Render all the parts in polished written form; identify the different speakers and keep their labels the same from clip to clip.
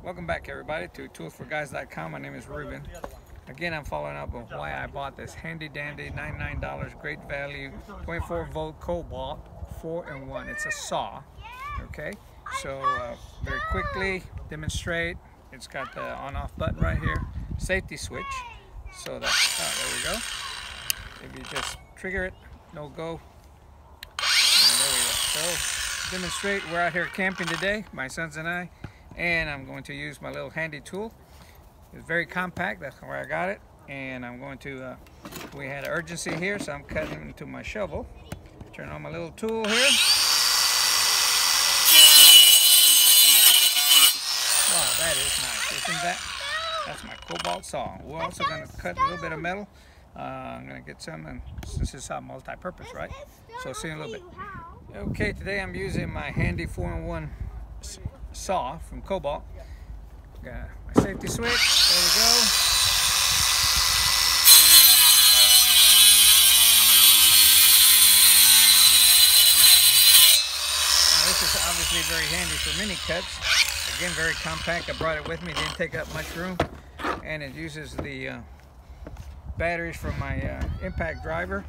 Speaker 1: Welcome back, everybody, to toolsforguys.com. My name is Ruben. Again, I'm following up on why I bought this handy dandy $99 great value 24-volt Kobalt 4-in-1. It's a saw. Okay, so very quickly demonstrate. It's got the on-off button right here, safety switch. So that's there we go. If you just trigger it, no go. And there we go. So demonstrate. We're out here camping today, my sons and I, and I'm going to use my little handy tool. It's very compact. That's where I got it. And I'm going to. We had an urgency here, so I'm cutting into my shovel. Turn on my little tool here. Wow, that is nice, isn't that? That's my Kobalt saw. We're also going to cut a little bit of metal. I'm going to get some, and this is multi-purpose, right? So see you in a little bit. Okay, today I'm using my handy 4-in-1 saw from Kobalt. Got my safety switch. There we go. Now, this is obviously very handy for mini cuts. Again, very compact. I brought it with me. Didn't take up much room, and it uses the batteries from my impact driver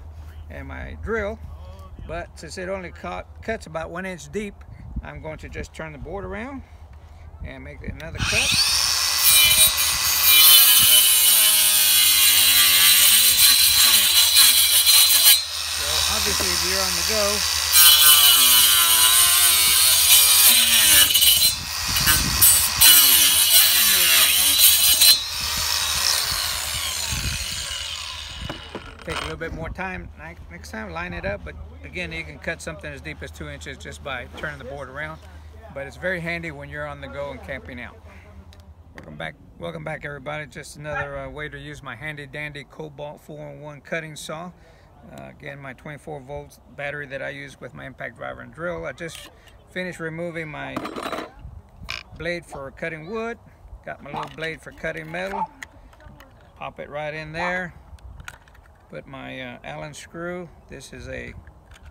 Speaker 1: and my drill. But since it only cuts about 1 inch deep, I'm going to just turn the board around and make another cut. So obviously, if you're on the go, take a little bit more time next time, line it up, but again, you can cut something as deep as 2 inches just by turning the board around. But it's very handy when you're on the go and camping out. Welcome back, everybody. Just another way to use my handy dandy Kobalt 4-in-1 cutting saw. Again, my 24-volt battery that I use with my impact driver and drill. I just finished removing my blade for cutting wood. Got my little blade for cutting metal. Pop it right in there. Put my Allen screw. This is a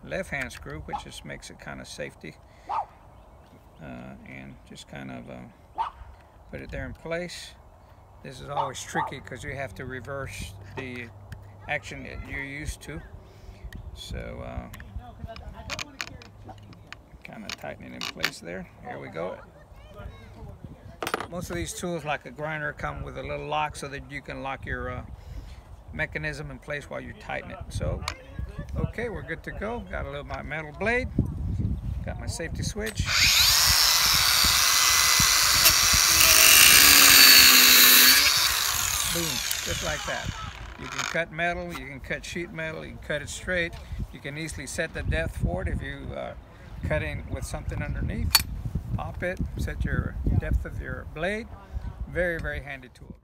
Speaker 1: left-hand screw, which just makes it kind of safety. And just kind of put it there in place. This is always tricky because you have to reverse the action that you're used to. So kind of tighten it in place there. Here we go. Most of these tools, like a grinder, come with a little lock so that you can lock your mechanism in place while you tighten it. So okay, we're good to go. Got a little my metal blade, got my safety switch. Boom, just like that. You can cut metal, you can cut sheet metal, you can cut it straight. You can easily set the depth for it if you cutting with something underneath. Pop it, set your depth of your blade. Very, very handy tool.